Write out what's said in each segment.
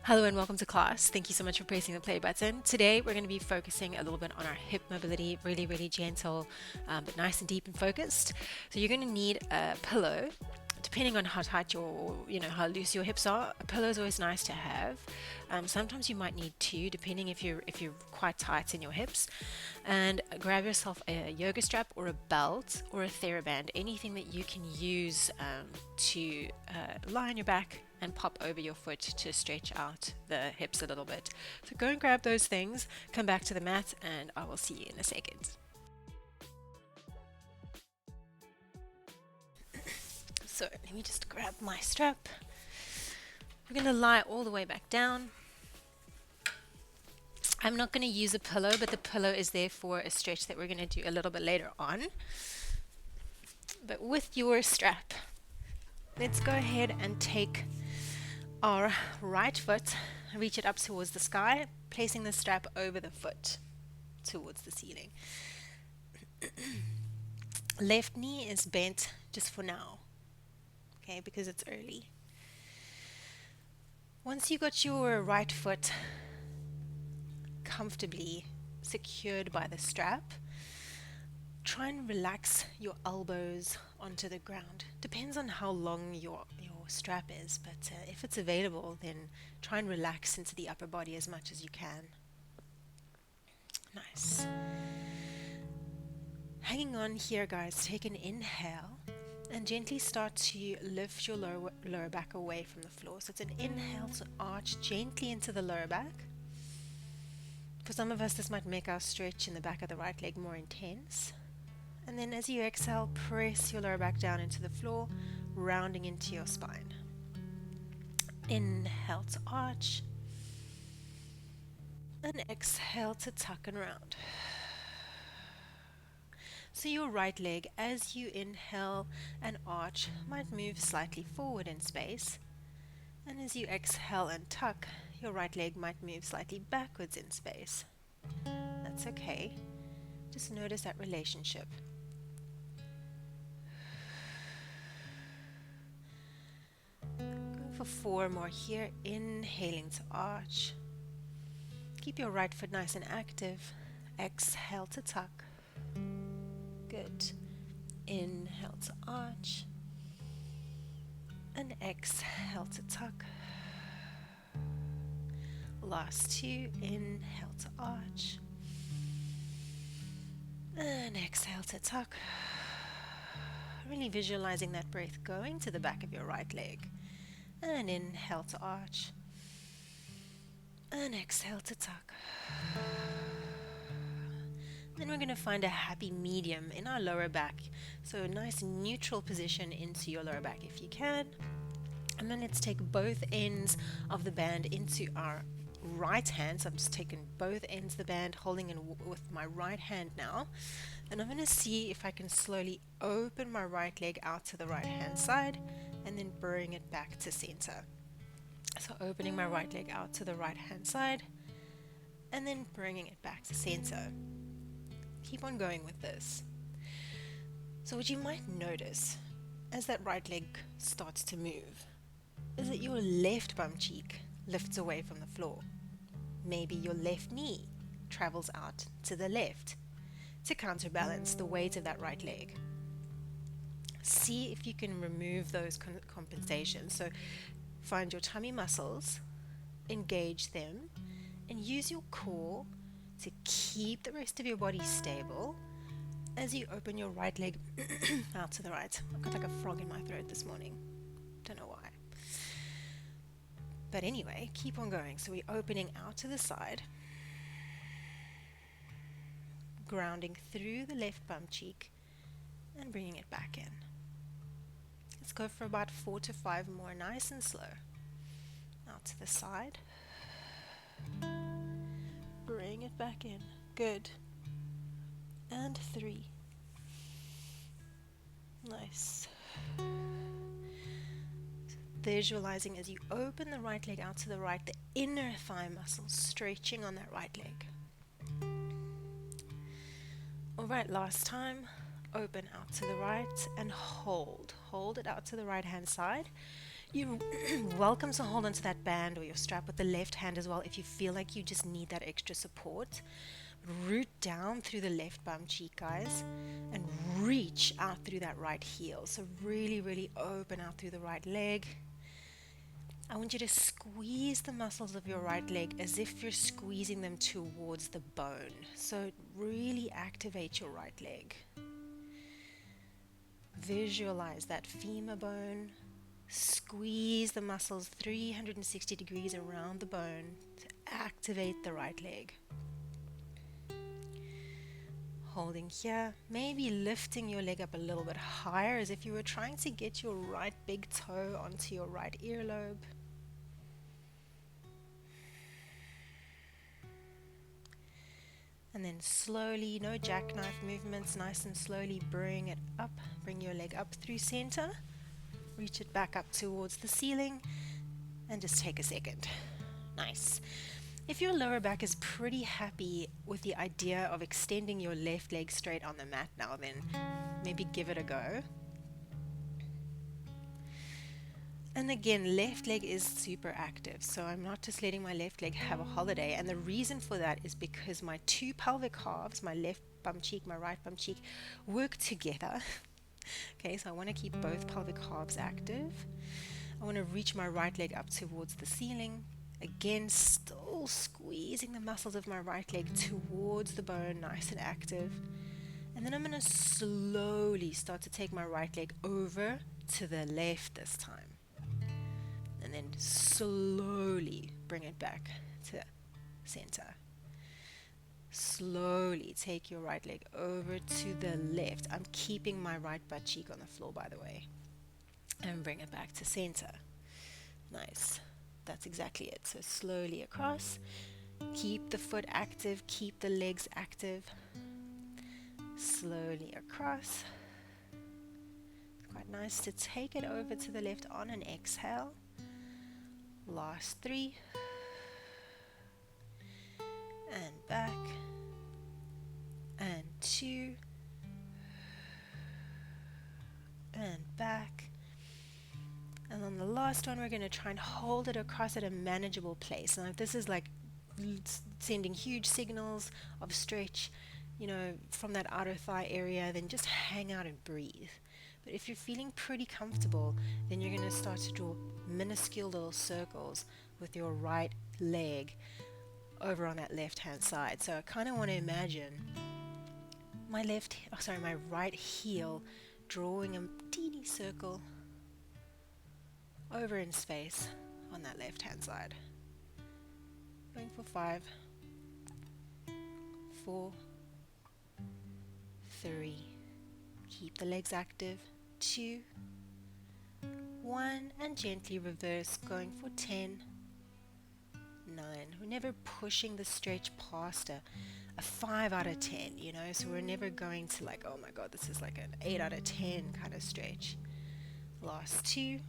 Hello and welcome to class. Thank you so much for pressing the play button. Today we're going to be focusing a little bit on our hip mobility, really gentle, but nice and deep and focused. So you're going to need a pillow. Depending on how tight how loose your hips are, a pillow is always nice to have. Sometimes you might need two, depending if you're quite tight in your hips. And grab yourself a yoga strap or a belt or a TheraBand, anything that you can use to lie on your back and pop over your foot to stretch out the hips a little bit. So go and grab those things, come back to the mat, and I will see you in a second. So let me just grab my strap. We're going to lie all the way back down. I'm not going to use a pillow, but the pillow is there for a stretch that we're going to do a little bit later on. But with your strap, let's go ahead and take our right foot, reach it up towards the sky, placing the strap over the foot towards the ceiling. Left knee is bent just for now, okay, because it's early. Once you got your right foot comfortably secured by the strap, try and relax your elbows onto the ground. Depends on how long your strap is, but if it's available, then try and relax into the upper body as much as you can. Nice. Hanging on here, guys, take an inhale and gently start to lift your lower back away from the floor. So it's an inhale to arch gently into the lower back. For some of us, this might make our stretch in the back of the right leg more intense. And then as you exhale, press your lower back down into the floor, rounding into your spine. Inhale to arch. And exhale to tuck and round. So your right leg, as you inhale and arch, might move slightly forward in space. And as you exhale and tuck, your right leg might move slightly backwards in space. That's okay. Just notice that relationship. Going for 4 more here. Inhaling to arch. Keep your right foot nice and active. Exhale to tuck. Good. Inhale to arch. And exhale to tuck. Last 2. Inhale to arch. And exhale to tuck. Really visualizing that breath going to the back of your right leg. And inhale to arch. And exhale to tuck. Then we're going to find a happy medium in our lower back. So a nice neutral position into your lower back if you can. And then let's take both ends of the band into our right hand. So I'm just taking both ends of the band, holding in with my right hand now. And I'm going to see if I can slowly open my right leg out to the right hand side and then bring it back to center. So opening my right leg out to the right hand side and then bringing it back to center. Keep on going with this. So what you might notice as that right leg starts to move is that your left bum cheek lifts away from the floor. Maybe your left knee travels out to the left to counterbalance the weight of that right leg. See if you can remove those compensations. So find your tummy muscles, engage them, and use your core to keep the rest of your body stable as you open your right leg out to the right. I've got like a frog in my throat this morning. Don't know why. But anyway, keep on going. So we're opening out to the side, grounding through the left bum cheek and bringing it back in. Let's go for about 4 to 5 more, nice and slow. Out to the side. Bring it back in. Good. And 3. Nice. Visualizing as you open the right leg out to the right, the inner thigh muscles stretching on that right leg. Alright, last time. Open out to the right and hold. Hold it out to the right hand side. You're welcome to hold onto that band or your strap with the left hand as well if you feel like you just need that extra support. Root down through the left bum cheek, guys, and reach out through that right heel. So really, really open out through the right leg. I want you to squeeze the muscles of your right leg as if you're squeezing them towards the bone. So really activate your right leg. Visualize that femur bone. Squeeze the muscles 360 degrees around the bone to activate the right leg. Holding here, maybe lifting your leg up a little bit higher as if you were trying to get your right big toe onto your right earlobe. And then slowly, no jackknife movements, nice and slowly bring it up. Bring your leg up through center. Reach it back up towards the ceiling and just take a second. Nice. If your lower back is pretty happy with the idea of extending your left leg straight on the mat now, then maybe give it a go. And again, left leg is super active, so I'm not just letting my left leg have a holiday. And the reason for that is because my two pelvic halves, my left bum cheek, my right bum cheek, work together. Okay, so I want to keep both pelvic halves active. I want to reach my right leg up towards the ceiling. Again, still squeezing the muscles of my right leg towards the bone, nice and active. And then I'm going to slowly start to take my right leg over to the left this time. And then slowly bring it back to center. Slowly take your right leg over to the left. I'm keeping my right butt cheek on the floor, by the way. And bring it back to center. Nice. That's exactly it. So slowly across. Keep the foot active. Keep the legs active. Slowly across. It's quite nice to take it over to the left on an exhale. Last 3. And back. And 2. And back. And on the last one, we're going to try and hold it across at a manageable place. Now, if this is like sending huge signals of stretch, from that outer thigh area, then just hang out and breathe. But if you're feeling pretty comfortable, then you're going to start to draw minuscule little circles with your right leg over on that left-hand side. So I kind of want to imagine my right heel drawing a teeny circle over in space on that left-hand side. Going for 5, 4, 3. Keep the legs active. 2, 1, and gently reverse, going for 10, 9. We're never pushing the stretch past a 5 out of 10, so we're never going to like, oh my god, this is like an 8 out of 10 kind of stretch. Last 2,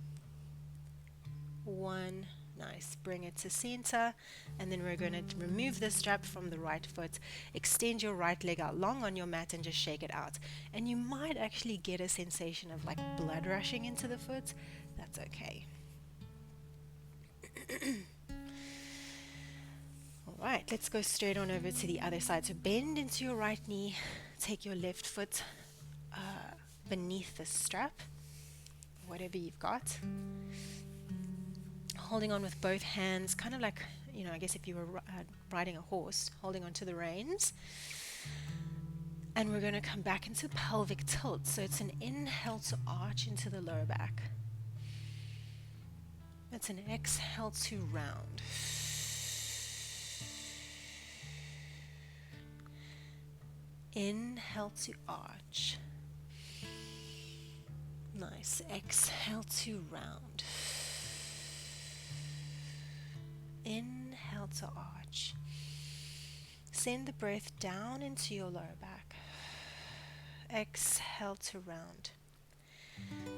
1. Nice. Bring it to center, and then we're going to remove the strap from the right foot. Extend your right leg out long on your mat and just shake it out. And you might actually get a sensation of like blood rushing into the foot. That's okay. Alright, let's go straight on over to the other side. So bend into your right knee. Take your left foot beneath the strap, whatever you've got. Holding on with both hands, kind of like, I guess if you were riding a horse, holding on to the reins. And we're going to come back into pelvic tilt. So it's an inhale to arch into the lower back. It's an exhale to round. Inhale to arch. Nice. Exhale to round. Inhale to arch. Send the breath down into your lower back. Exhale to round.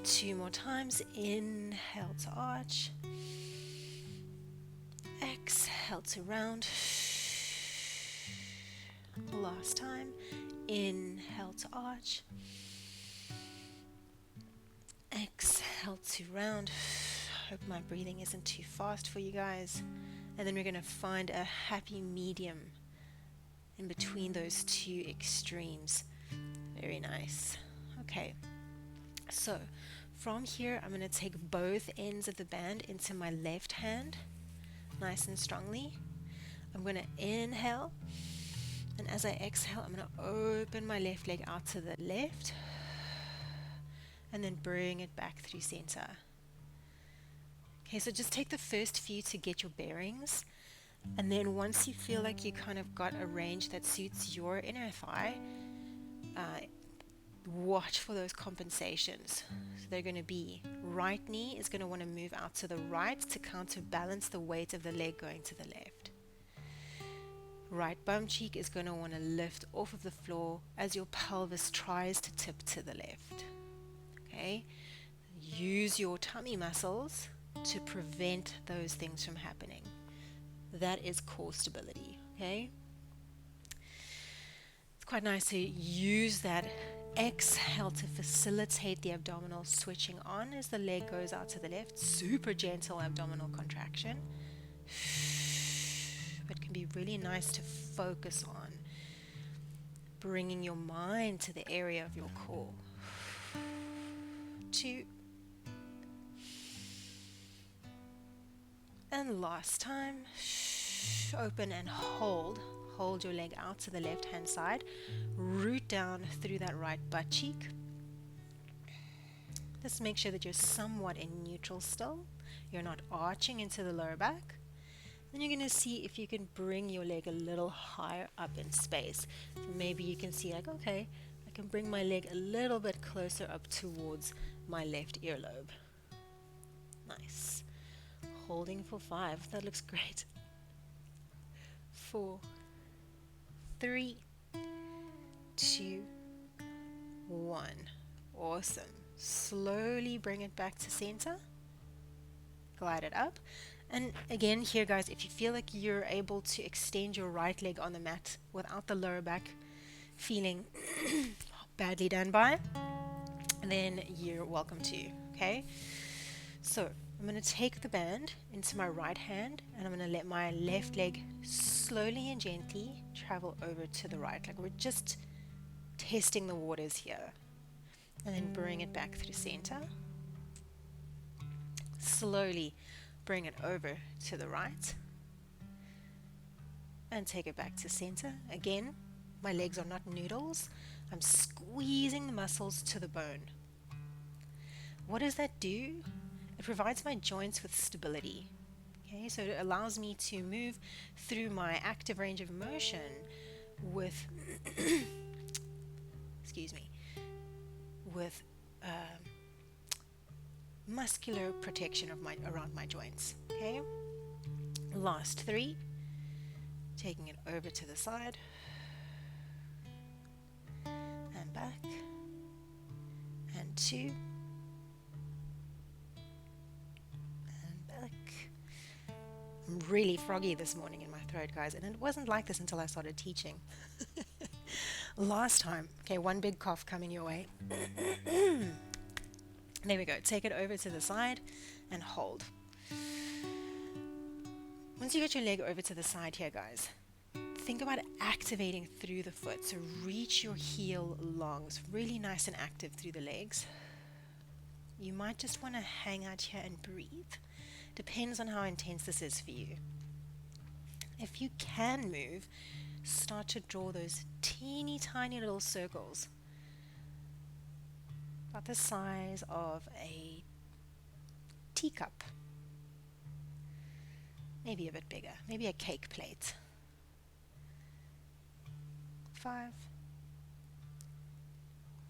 2 more times. Inhale to arch. Exhale to round. Last time. Inhale to arch. Exhale to round. Hope my breathing isn't too fast for you guys. And then we're going to find a happy medium in between those two extremes. Very nice. Okay, so from here I'm going to take both ends of the band into my left hand, nice and strongly. I'm going to inhale, and as I exhale, I'm going to open my left leg out to the left, and then bring it back through center. Okay, so just take the first few to get your bearings, and then once you feel like you kind of got a range that suits your inner thigh, watch for those compensations. So they're going to be right knee is going to want to move out to the right to counterbalance the weight of the leg going to the left. Right bum cheek is going to want to lift off of the floor as your pelvis tries to tip to the left. Okay? Use your tummy muscles to prevent those things from happening. That is core stability. Okay? It's quite nice to use that exhale to facilitate the abdominal switching on as the leg goes out to the left. Super gentle abdominal contraction. But can be really nice to focus on bringing your mind to the area of your core. 2. And last time. Open and hold. Hold your leg out to the left hand side. Root down through that right butt cheek. Just make sure that you're somewhat in neutral still. You're not arching into the lower back. Then you're going to see if you can bring your leg a little higher up in space. So maybe you can see like, okay, I can bring my leg a little bit closer up towards my left earlobe. Nice. Holding for 5. That looks great. 4, 3, 2, 1. Awesome. Slowly bring it back to center. Glide it up. And again here guys, if you feel like you're able to extend your right leg on the mat without the lower back feeling badly done by, then you're welcome to, okay? So I'm going to take the band into my right hand, and I'm going to let my left leg slowly and gently travel over to the right, like we're just testing the waters here. And then bring it back through center. Slowly bring it over to the right and take it back to center. Again, my legs are not noodles. I'm squeezing the muscles to the bone. What does that do? It provides my joints with stability. Okay, so it allows me to move through my active range of motion with excuse me, with muscular protection of around my joints. Okay, last 3, taking it over to the side and back, and 2 and back. I'm really froggy this morning in my throat, guys, and it wasn't like this until I started teaching. Last time. Okay, one big cough coming your way. There we go. Take it over to the side and hold. Once you get your leg over to the side here, guys, think about activating through the foot. So reach your heel long. It's really nice and active through the legs. You might just want to hang out here and breathe. Depends on how intense this is for you. If you can move, start to draw those teeny tiny little circles, about the size of a teacup, maybe a bit bigger, maybe a cake plate. 5,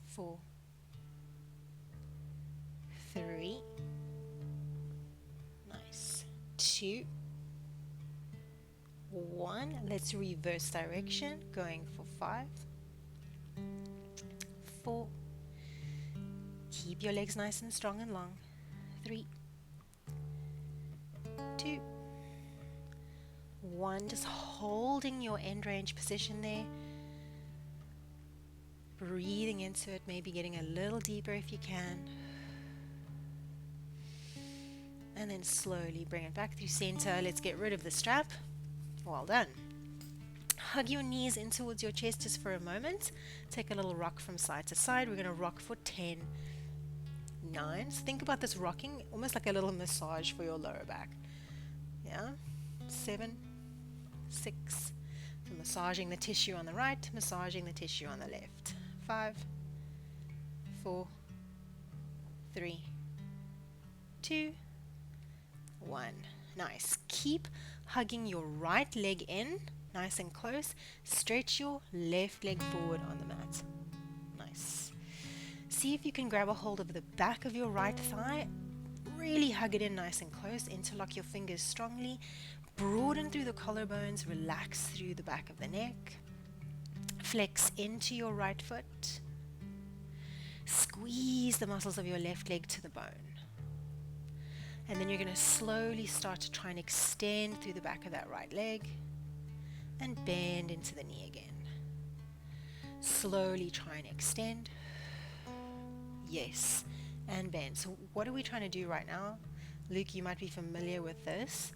4, 3, nice, 2, 1. Let's reverse direction, going for 5, 4. Keep your legs nice and strong and long. 3, 2, 1. Just holding your end range position there. Breathing into it, maybe getting a little deeper if you can. And then slowly bring it back through center. Let's get rid of the strap. Well done. Hug your knees in towards your chest just for a moment. Take a little rock from side to side. We're going to rock for 10, 9. So think about this rocking almost like a little massage for your lower back. Yeah. 7, 6. So massaging the tissue on the right, massaging the tissue on the left. 5, 4, 3, 2, 1. Nice. Keep hugging your right leg in, nice and close. Stretch your left leg forward on the mat. Nice. See if you can grab a hold of the back of your right thigh. Really hug it in nice and close. Interlock your fingers strongly. Broaden through the collarbones. Relax through the back of the neck. Flex into your right foot. Squeeze the muscles of your left leg to the bone. And then you're going to slowly start to try and extend through the back of that right leg and bend into the knee again. Slowly try and extend. Yes, and bend. So what are we trying to do right now? Luke, you might be familiar with this.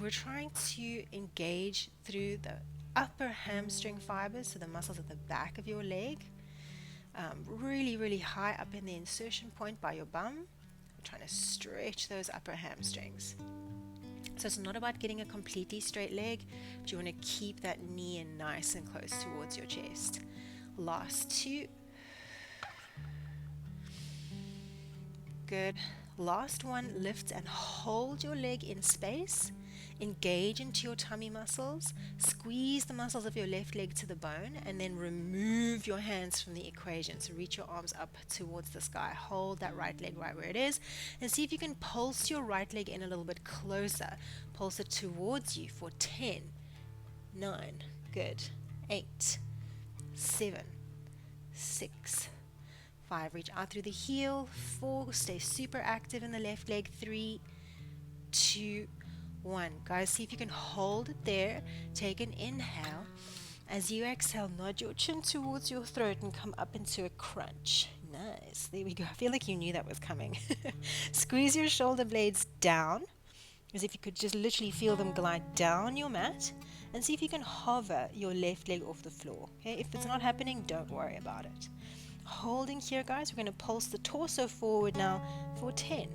We're trying to engage through the upper hamstring fibers, so the muscles at the back of your leg, really, really high up in the insertion point by your bum. Trying to stretch those upper hamstrings. So it's not about getting a completely straight leg, but you want to keep that knee in nice and close towards your chest. Last 2. Good. Last 1, lift and hold your leg in space. Engage into your tummy muscles. Squeeze the muscles of your left leg to the bone, and then remove your hands from the equation. So reach your arms up towards the sky. Hold that right leg right where it is, and see if you can pulse your right leg in a little bit closer. Pulse it towards you for 10, 9, good, 8, 7, 6, 5, reach out through the heel. 4, stay super active in the left leg. 3, 2, 1. Guys, see if you can hold it there. Take an inhale. As you exhale, nod your chin towards your throat and come up into a crunch. Nice. There we go. I feel like you knew that was coming. Squeeze your shoulder blades down, as if you could just literally feel them glide down your mat, and see if you can hover your left leg off the floor. Okay, if it's not happening, don't worry about it. Holding here, guys, we're going to pulse the torso forward now for 10,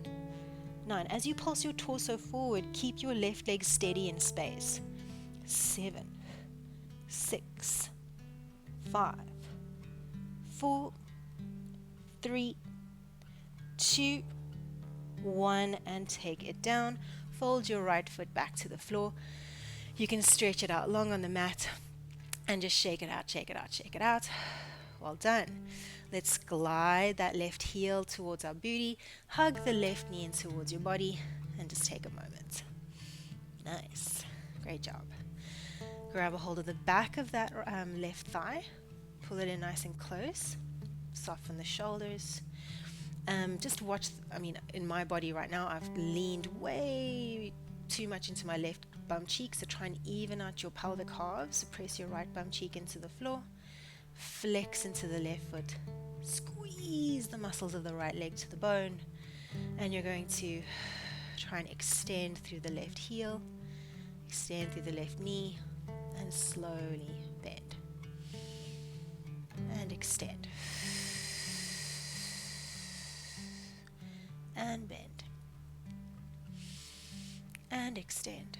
9. As you pulse your torso forward, keep your left leg steady in space. 7, 6, 5, 4, 3, 2, 1, and take it down. Fold your right foot back to the floor. You can stretch it out long on the mat and just shake it out, shake it out, shake it out. Well done. Let's glide that left heel towards our booty. Hug the left knee in towards your body and just take a moment. Nice. Great job. Grab a hold of the back of that left thigh. Pull it in nice and close. Soften the shoulders. Just watch, in my body right now, I've leaned way too much into my left bum cheek. So try and even out your pelvic halves. Press your right bum cheek into the floor. Flex into the left foot. Squeeze the muscles of the right leg to the bone. And you're going to try and extend through the left heel. Extend through the left knee. And slowly bend. And extend. And bend. And extend.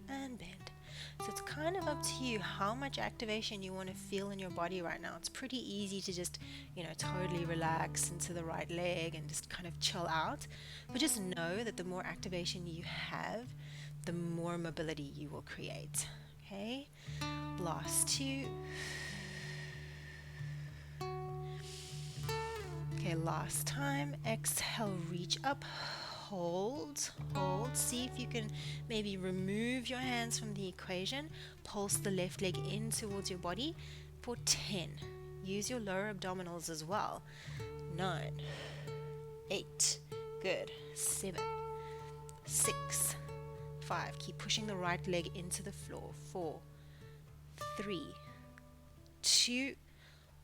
And bend. So it's kind of up to you how much activation you want to feel in your body right now. It's pretty easy to just, totally relax into the right leg and just kind of chill out. But just know that the more activation you have, the more mobility you will create. Okay? Last 2. Okay, last time. Exhale, reach up. Hold. See if you can maybe remove your hands from the equation. Pulse the left leg in towards your body for 10. Use your lower abdominals as well. 9, 8, good. 7, 6, 5. Keep pushing the right leg into the floor. 4, 3, 2,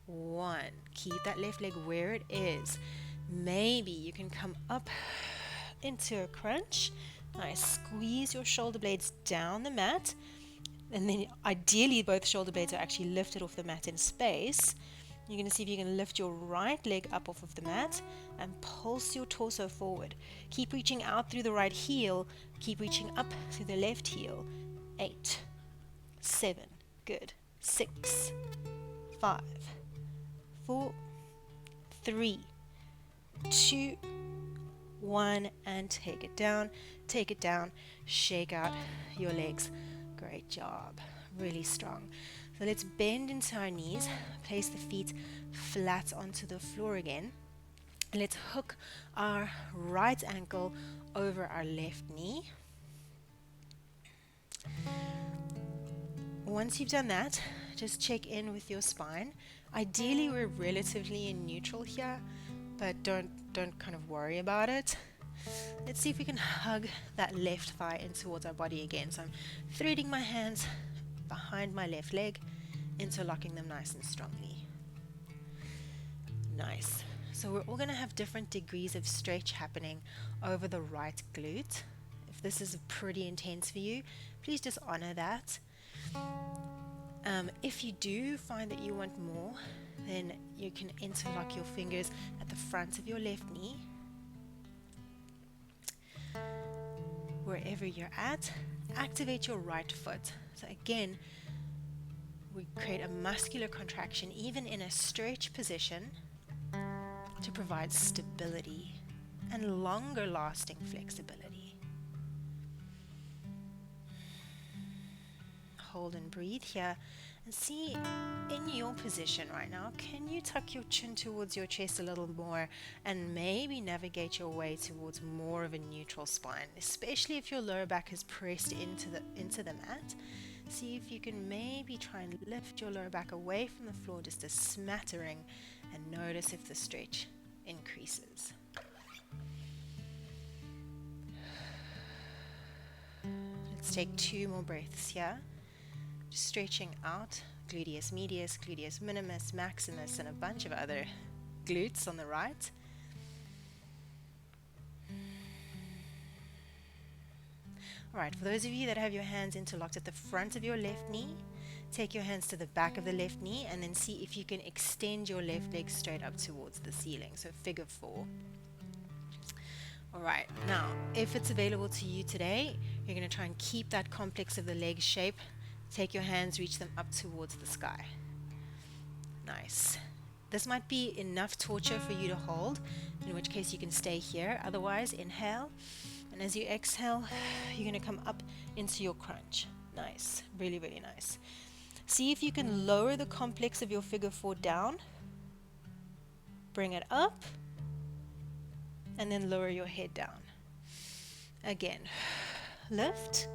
1. Keep that left leg where it is. Maybe you can come up into a crunch. Nice. Squeeze your shoulder blades down the mat. And then ideally both shoulder blades are actually lifted off the mat in space. You're going to see if you can lift your right leg up off of the mat and pulse your torso forward. Keep reaching out through the right heel. Keep reaching up through the left heel. 8, 7, good. 6, 5, 4, 3, 2, 1, and take it down, shake out your legs. Great job, really strong. So let's bend into our knees, place the feet flat onto the floor again, and let's hook our right ankle over our left knee. Once you've done that, just check in with your spine. Ideally, we're relatively in neutral here, but don't kind of worry about it. Let's see if we can hug that left thigh in towards our body again. So I'm threading my hands behind my left leg, interlocking them nice and strongly. Nice. So we're all going to have different degrees of stretch happening over the right glute. If this is pretty intense for you, please just honor that. If you do find that you want more, then you can interlock your fingers at the front of your left knee. Wherever you're at, activate your right foot. So again, we create a muscular contraction even in a stretch position to provide stability and longer lasting flexibility. Hold and breathe here and see in your position right now, can you tuck your chin towards your chest a little more and maybe navigate your way towards more of a neutral spine, especially if your lower back is pressed into the mat. See if you can maybe try and lift your lower back away from the floor just a smattering and notice if the stretch increases. Let's take 2 more breaths here. Just stretching out gluteus medius, gluteus minimus, maximus, and a bunch of other glutes on the right. Alright, for those of you that have your hands interlocked at the front of your left knee, take your hands to the back of the left knee and then see if you can extend your left leg straight up towards the ceiling. So figure 4. Alright, now if it's available to you today, you're going to try and keep that complex of the leg shape. Take your hands, reach them up towards the sky. Nice. This might be enough torture for you to hold, in which case you can stay here. Otherwise, inhale. And as you exhale, you're going to come up into your crunch. Nice. Really, really nice. See if you can lower the complex of your figure 4 down. Bring it up. And then lower your head down. Again. Lift.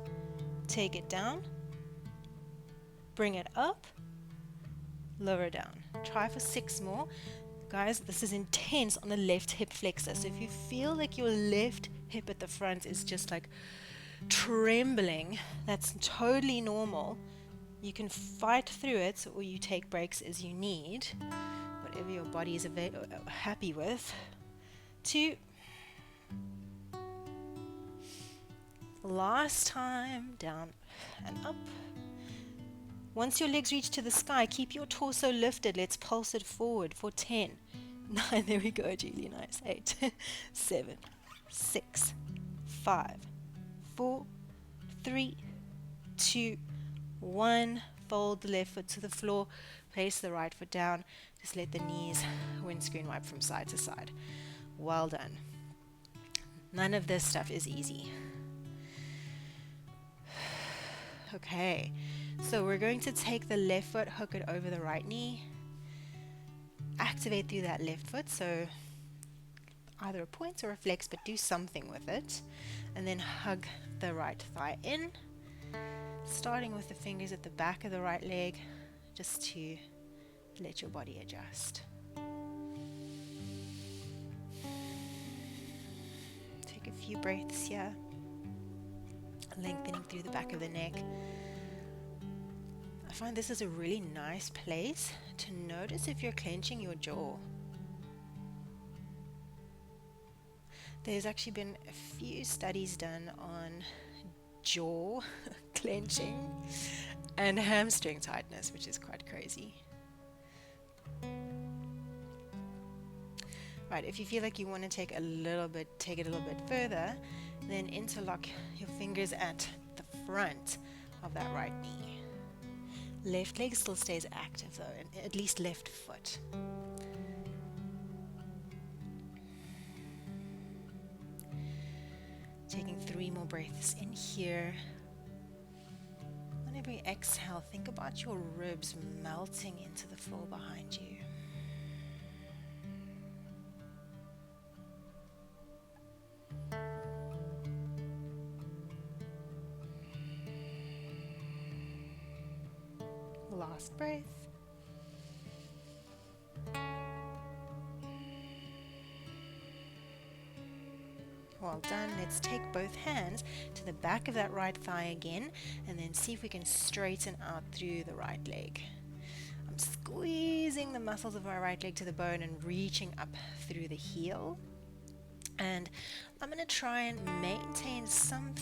Take it down. Bring it up, lower down. Try for 6 more. Guys, this is intense on the left hip flexor. So if you feel like your left hip at the front is just like trembling, that's totally normal. You can fight through it or you take breaks as you need, whatever your body is happy with. 2. Last time, down and up. Once your legs reach to the sky, keep your torso lifted. Let's pulse it forward for 10. 9, there we go, Julie, nice. 8, 7, 6, 5, 4, 3, 2, 1. Fold the left foot to the floor. Place the right foot down. Just let the knees windscreen wipe from side to side. Well done. None of this stuff is easy. Okay. So we're going to take the left foot, hook it over the right knee, activate through that left foot, so either a point or a flex, but do something with it, and then hug the right thigh in, starting with the fingers at the back of the right leg, just to let your body adjust. Take a few breaths here, lengthening through the back of the neck. I find this is a really nice place to notice if you're clenching your jaw. There's actually been a few studies done on jaw clenching and hamstring tightness, which is quite crazy. Right, if you feel like you want to take it a little bit further, then interlock your fingers at the front of that right knee. Left leg still stays active though, and at least left foot. Taking 3 more breaths in here. On every exhale, think about your ribs melting into the floor behind you. Last breath. Well done. Let's take both hands to the back of that right thigh again, and then see if we can straighten out through the right leg. I'm squeezing the muscles of my right leg to the bone and reaching up through the heel. And I'm going to try and maintain some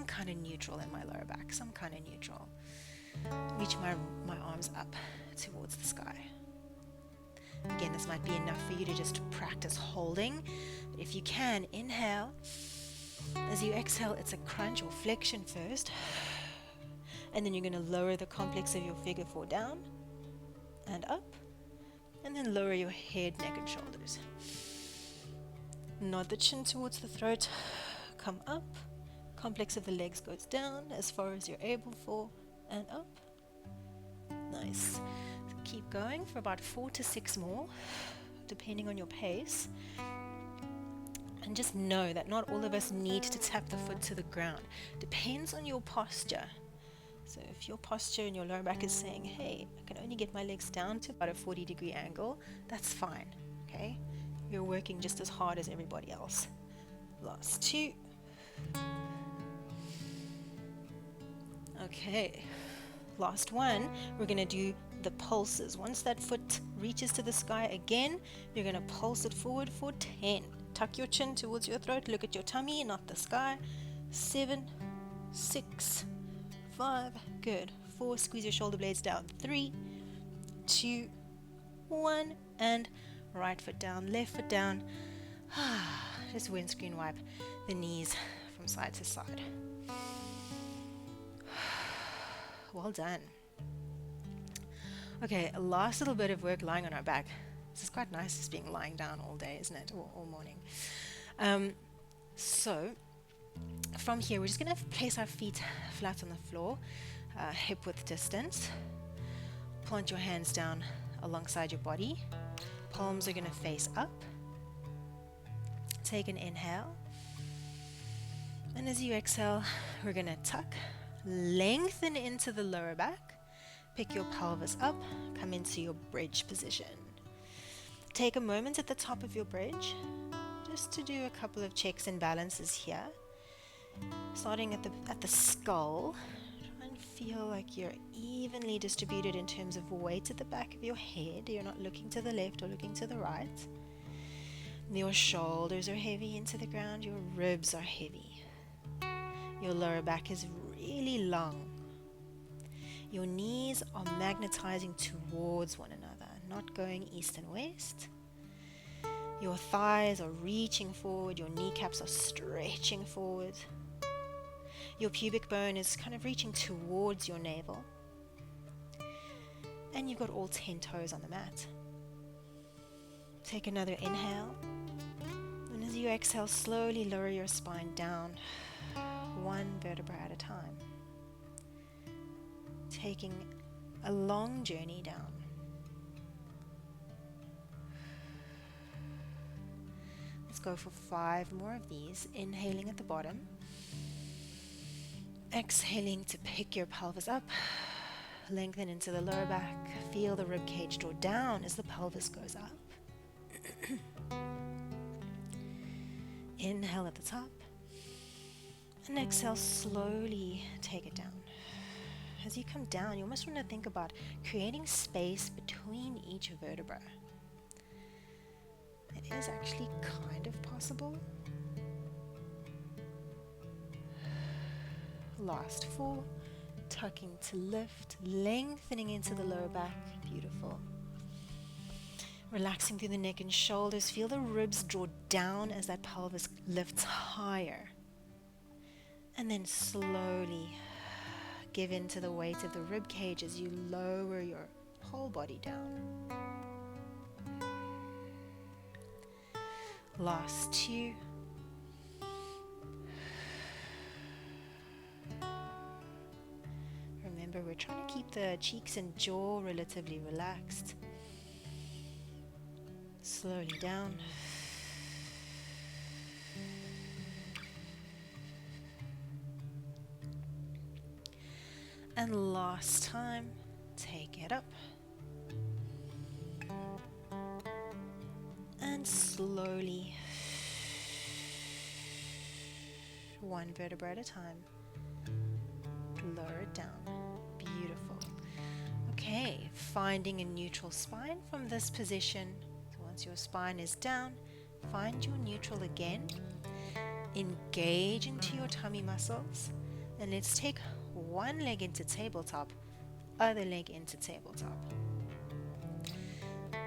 kind of neutral in my lower back, some kind of neutral. Reach my arms up towards the sky. Again, this might be enough for you to just practice holding. But if you can, inhale. As you exhale, it's a crunch or flexion first. And then you're going to lower the complex of your figure 4 down and up. And then lower your head, neck, and shoulders. Nod the chin towards the throat. Come up. Complex of the legs goes down as far as you're able for. And up. Nice. So keep going for about 4 to 6 more, depending on your pace. And just know that not all of us need to tap the foot to the ground. Depends on your posture. So if your posture and your lower back is saying, hey, I can only get my legs down to about a 40-degree angle, that's fine. Okay? You're working just as hard as everybody else. Last 2. Okay, last one, we're going to do the pulses. Once that foot reaches to the sky again, you're going to pulse it forward for 10. Tuck your chin towards your throat, look at your tummy, not the sky. 7, 6, 5, good. 4, squeeze your shoulder blades down. 3, 2, 1, and right foot down, left foot down. Just windscreen wipe the knees from side to side. Well done. Okay, last little bit of work lying on our back. This is quite nice, just being lying down all day, isn't it? Or all morning. So, from here, we're just going to place our feet flat on the floor, hip width distance. Plant your hands down alongside your body. Palms are going to face up. Take an inhale. And as you exhale, we're going to tuck. Lengthen into the lower back, pick your pelvis up, come into your bridge position. Take a moment at the top of your bridge just to do a couple of checks and balances here. Starting at the skull, try and feel like you're evenly distributed in terms of weight at the back of your head. You're not looking to the left or looking to the right. Your shoulders are heavy into the ground, your ribs are heavy. Your lower back is really long. Your knees are magnetizing towards one another, not going east and west. Your thighs are reaching forward, your kneecaps are stretching forward. Your pubic bone is kind of reaching towards your navel. And you've got all 10 toes on the mat. Take another inhale. And as you exhale, slowly lower your spine down, one vertebra at a time. Taking a long journey down. Let's go for 5 more of these. Inhaling at the bottom. Exhaling to pick your pelvis up. Lengthen into the lower back. Feel the rib cage draw down as the pelvis goes up. Inhale at the top. And exhale, slowly take it down. As you come down, you almost want to think about creating space between each vertebra. It is actually kind of possible. Last 4. Tucking to lift, lengthening into the lower back. Beautiful. Relaxing through the neck and shoulders. Feel the ribs draw down as that pelvis lifts higher. And then slowly give in to the weight of the rib cage as you lower your whole body down. Last 2. Remember, we're trying to keep the cheeks and jaw relatively relaxed. Slowly down. And last time, take it up. And slowly, one vertebra at a time, lower it down. Beautiful. Okay, finding a neutral spine from this position. So once your spine is down, find your neutral again. Engage into your tummy muscles. And let's take one leg into tabletop, other leg into tabletop.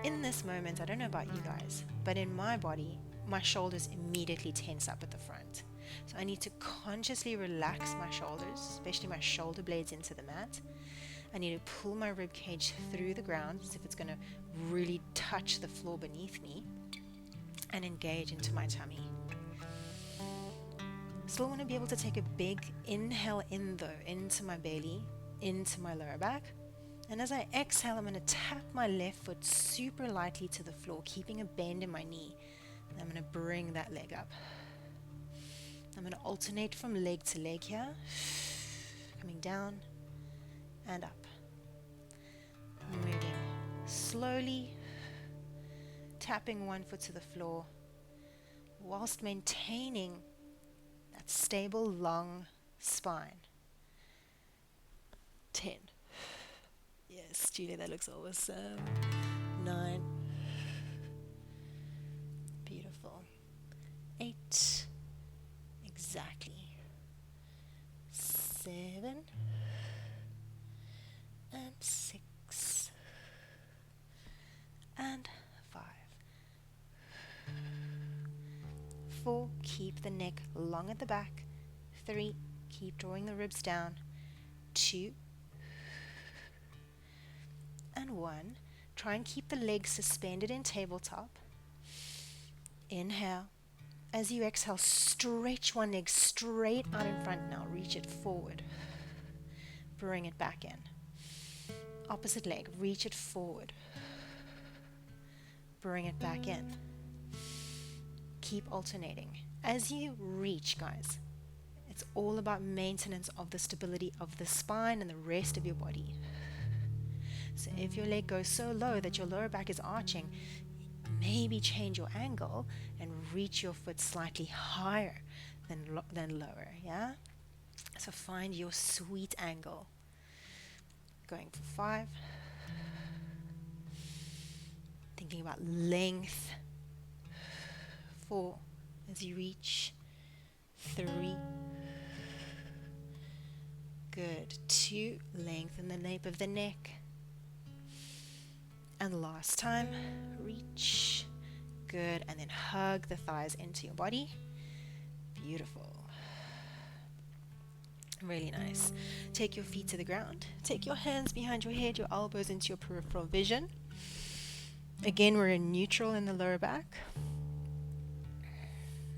In this moment, I don't know about you guys, but in my body, my shoulders immediately tense up at the front. So I need to consciously relax my shoulders, especially my shoulder blades into the mat. I need to pull my rib cage through the ground as if it's going to really touch the floor beneath me, and engage into my tummy. Still want to be able to take a big inhale in though, into my belly, into my lower back. And as I exhale, I'm going to tap my left foot super lightly to the floor, keeping a bend in my knee. And I'm going to bring that leg up. I'm going to alternate from leg to leg here, coming down and up. Moving slowly, tapping one foot to the floor, whilst maintaining that stable, long spine. 10. Yes, Julia, that looks awesome. 9. Beautiful. 8. Exactly. 7. And 6. And 5. 4. Keep the neck long at the back. 3. Keep drawing the ribs down. 2. And 1. Try and keep the legs suspended in tabletop. Inhale. As you exhale, stretch one leg straight out in front now. Reach it forward. Bring it back in. Opposite leg, reach it forward. Bring it back in. Keep alternating. As you reach, guys, it's all about maintenance of the stability of the spine and the rest of your body. So if your leg goes so low that your lower back is arching, maybe change your angle and reach your foot slightly higher than lower, yeah? So find your sweet angle. Going for 5. Thinking about length. 4. As you reach. 3. Good. 2. Lengthen the nape of the neck. And last time, reach. Good. And then hug the thighs into your body. Beautiful. Really nice. Take your feet to the ground. Take your hands behind your head, your elbows into your peripheral vision. Again, we're in neutral in the lower back.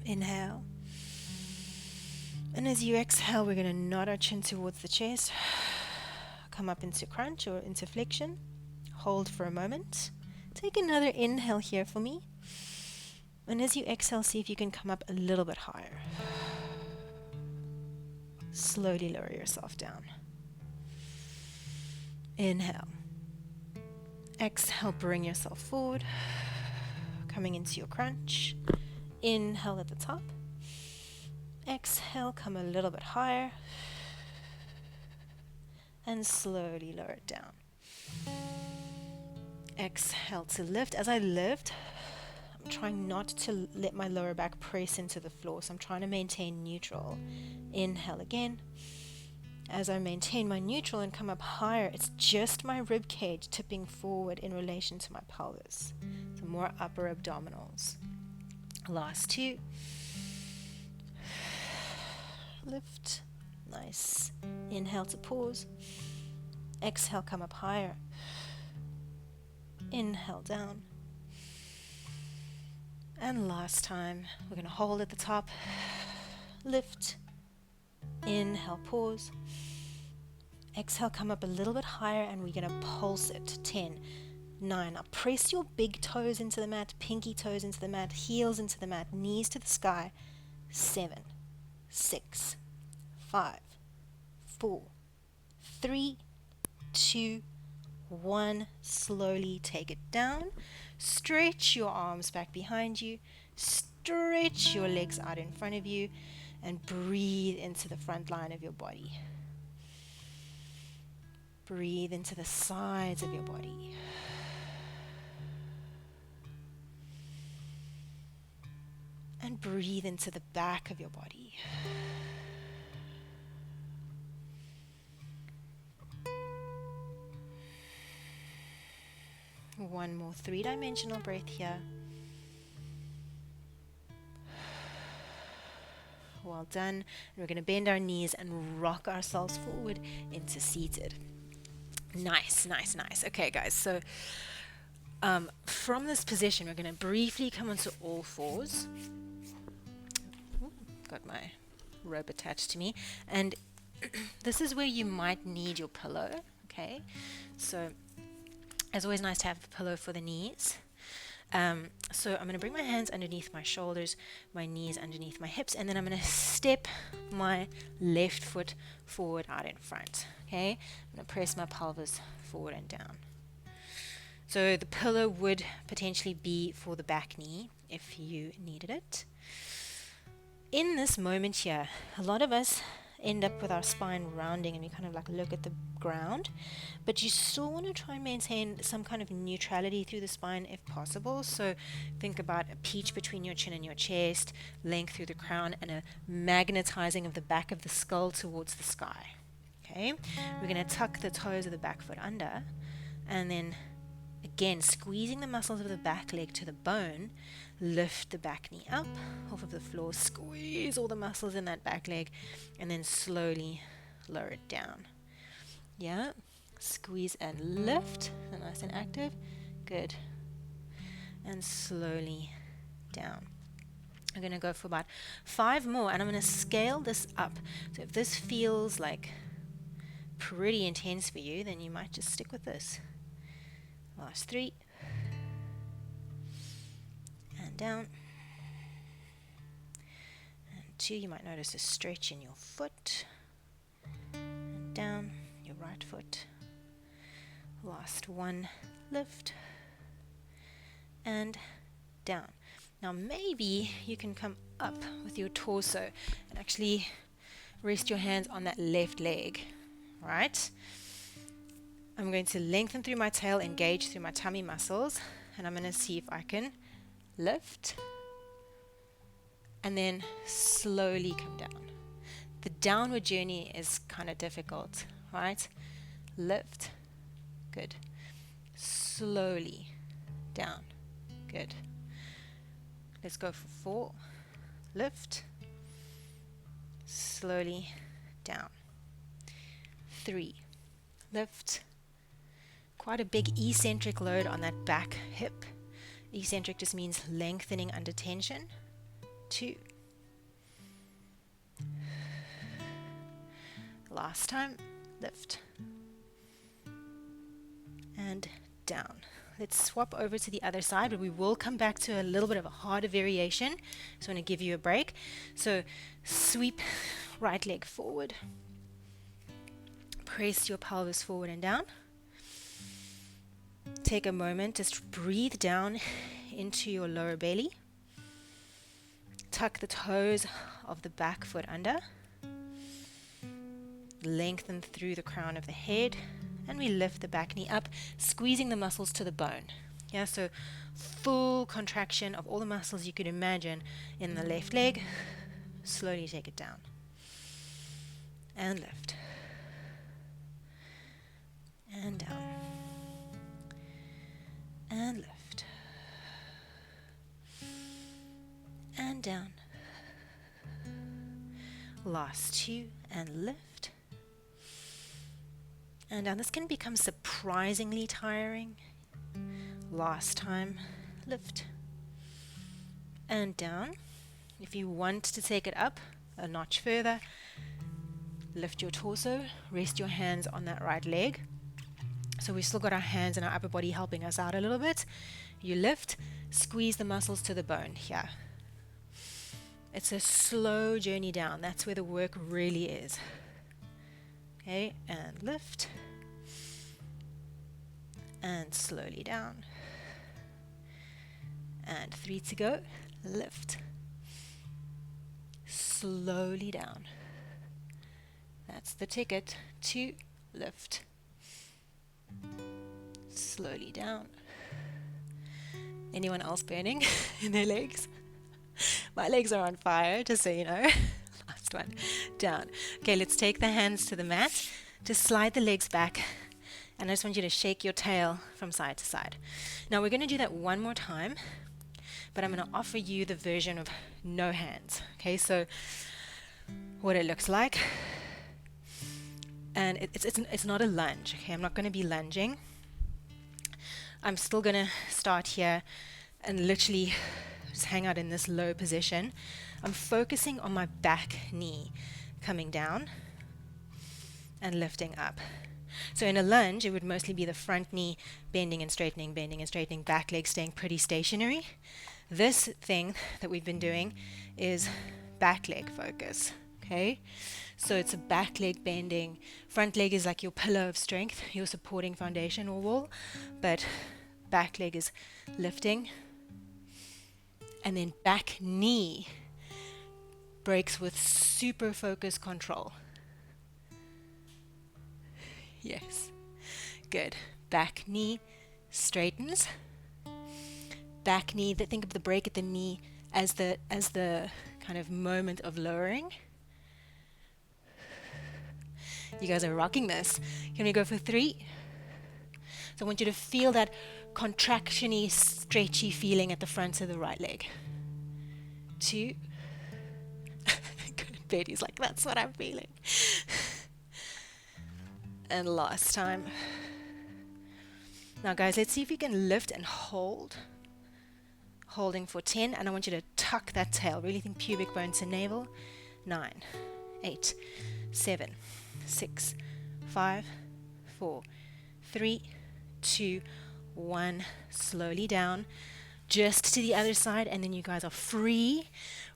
Inhale. And as you exhale, we're going to nod our chin towards the chest. Come up into crunch or into flexion. Hold for a moment. Take another inhale here for me. And as you exhale, see if you can come up a little bit higher. Slowly lower yourself down. Inhale. Exhale, bring yourself forward. Coming into your crunch. Inhale at the top. Exhale, come a little bit higher. And slowly lower it down. Exhale to lift. As I lift, I'm trying not to let my lower back press into the floor, so I'm trying to maintain neutral. Inhale again. As I maintain my neutral and come up higher, it's just my rib cage tipping forward in relation to my pelvis. So more upper abdominals. Last two. Lift. Nice. Inhale to pause. Exhale, come up higher. Inhale down. And last time, we're going to hold at the top. Lift. Inhale, pause. Exhale, come up a little bit higher, and we're going to pulse it. 10, 9. Now press your big toes into the mat, pinky toes into the mat, heels into the mat, knees to the sky. 7, 6, 5, 4, 3, 2, 1. Slowly take it down. Stretch your arms back behind you. Stretch your legs out in front of you, and breathe into the front line of your body. Breathe into the sides of your body. And breathe into the back of your body. One more 3-dimensional breath here. Well done. And we're going to bend our knees and rock ourselves forward into seated. Nice, nice, nice. Okay, guys, so from this position, we're going to briefly come onto all fours. Ooh, got my rope attached to me. And this is where you might need your pillow, okay? So it's always nice to have a pillow for the knees. So I'm going to bring my hands underneath my shoulders, my knees underneath my hips, and then I'm going to step my left foot forward out in front. Okay, I'm going to press my pelvis forward and down. So the pillow would potentially be for the back knee if you needed it. In this moment here, a lot of us end up with our spine rounding and we kind of like look at the ground, but you still want to try and maintain some kind of neutrality through the spine if possible. So think about a peach between your chin and your chest, length through the crown, and a magnetizing of the back of the skull towards the sky. Okay, we're going to tuck the toes of the back foot under, and then again squeezing the muscles of the back leg to the bone. Lift the back knee up off of the floor, squeeze all the muscles in that back leg, and then slowly lower it down. Yeah, squeeze and lift, nice and active, good, and slowly down. I'm going to go for about 5 more, and I'm going to scale this up. So if this feels like pretty intense for you, then you might just stick with this. Last 3. And down. And 2, you might notice a stretch in your foot. And down, your right foot. Last 1, lift. And down. Now maybe you can come up with your torso and actually rest your hands on that left leg. Right? I'm going to lengthen through my tail, engage through my tummy muscles, and I'm going to see if I can lift and then slowly come down. The downward journey is kind of difficult, right? Lift, good. Slowly down, good. Let's go for 4. Lift, slowly down. 3, lift. Quite a big eccentric load on that back hip. Eccentric just means lengthening under tension. 2. Last time, lift. And down. Let's swap over to the other side, but we will come back to a little bit of a harder variation. So I'm going to give you a break. So sweep right leg forward. Press your pelvis forward and down. Take a moment, just breathe down into your lower belly. Tuck the toes of the back foot under. Lengthen through the crown of the head, and we lift the back knee up, squeezing the muscles to the bone. Yeah, so full contraction of all the muscles you could imagine in the left leg. Slowly take it down. And lift. and down, and lift, and down. Last two, and lift, and down. This can become surprisingly tiring. Last time, lift, and down. If you want to take it up a notch further, lift your torso, rest your hands on that right leg. So we've still got our hands and our upper body helping us out a little bit. You lift, squeeze the muscles to the bone here. It's a slow journey down. That's where the work really is. Okay, and lift. And slowly down. And 3 to go. Lift. Slowly down. That's the ticket. 2, lift. Slowly down. Anyone else burning in their legs? My legs are on fire, just so you know. Last one. Down. Okay, let's take the hands to the mat. Just slide the legs back. And I just want you to shake your tail from side to side. Now we're going to do that one more time. But I'm going to offer you the version of no hands. Okay, so what it looks like. And it's not a lunge. Okay, I'm not going to be lunging. I'm still going to start here and literally just hang out in this low position. I'm focusing on my back knee coming down and lifting up. So in a lunge, it would mostly be the front knee bending and straightening, back leg staying pretty stationary. This thing that we've been doing is back leg focus, okay? So it's a back leg bending. Front leg is like your pillar of strength, your supporting foundation or wall, but back leg is lifting. And then back knee breaks with super focus control. Yes. Good. Back knee straightens. Back knee, think of the break at the knee as the kind of moment of lowering. You guys are rocking this. Can we go for 3? So I want you to feel that contraction-y, stretchy feeling at the front of the right leg. 2. Good. Betty's like, that's what I'm feeling. And last time. Now guys, let's see if you can lift and hold. Holding for 10, and I want you to tuck that tail. Really think pubic bone to navel. 9, 8, 7, 6, 5, 4, 3, 2, 1. Slowly down. Just to the other side, and then you guys are free.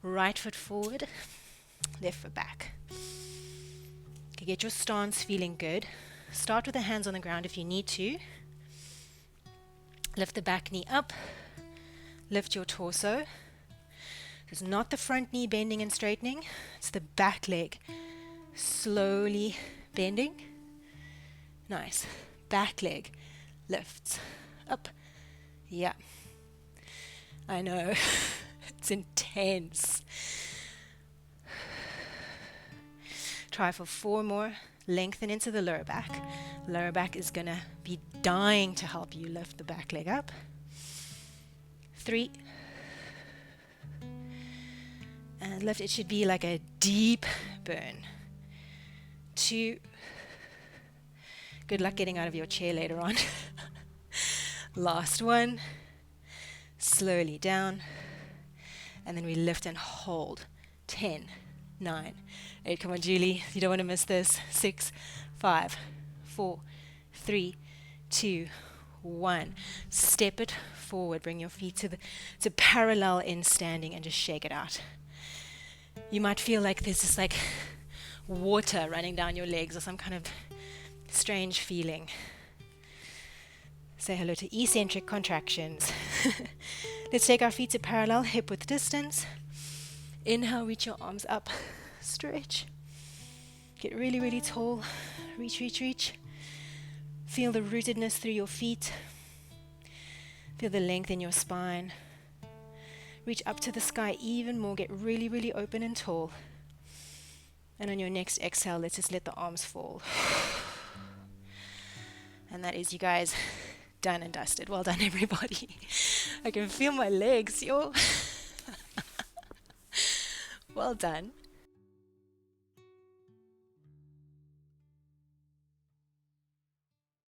Right foot forward, left foot back. Okay, get your stance feeling good. Start with the hands on the ground if you need to. Lift the back knee up. Lift your torso. It's not the front knee bending and straightening. It's the back leg slowly bending. Nice. Back leg lifts up. Yeah. I know. It's intense. Try for 4 more. Lengthen into the lower back. Lower back is going to be dying to help you lift the back leg up. 3. And lift. It should be like a deep burn. 2. Good luck getting out of your chair later on. Last one. Slowly down. And then we lift and hold. 10, 9, 8. Come on, Julie. You don't want to miss this. 6, 5, 4, 3, 2, 1. Step it forward. Bring your feet to parallel in standing and just shake it out. You might feel like there's this like water running down your legs or some kind of strange feeling. Say hello to eccentric contractions. Let's take our feet to parallel, hip width distance. Inhale, reach your arms up. Stretch. Get really, really tall. Reach, reach, reach. Feel the rootedness through your feet. Feel the length in your spine. Reach up to the sky even more. Get really, really open and tall. And on your next exhale, let's just let the arms fall. And that is, you guys, done and dusted. Well done, everybody. I can feel my legs, yo. Well done.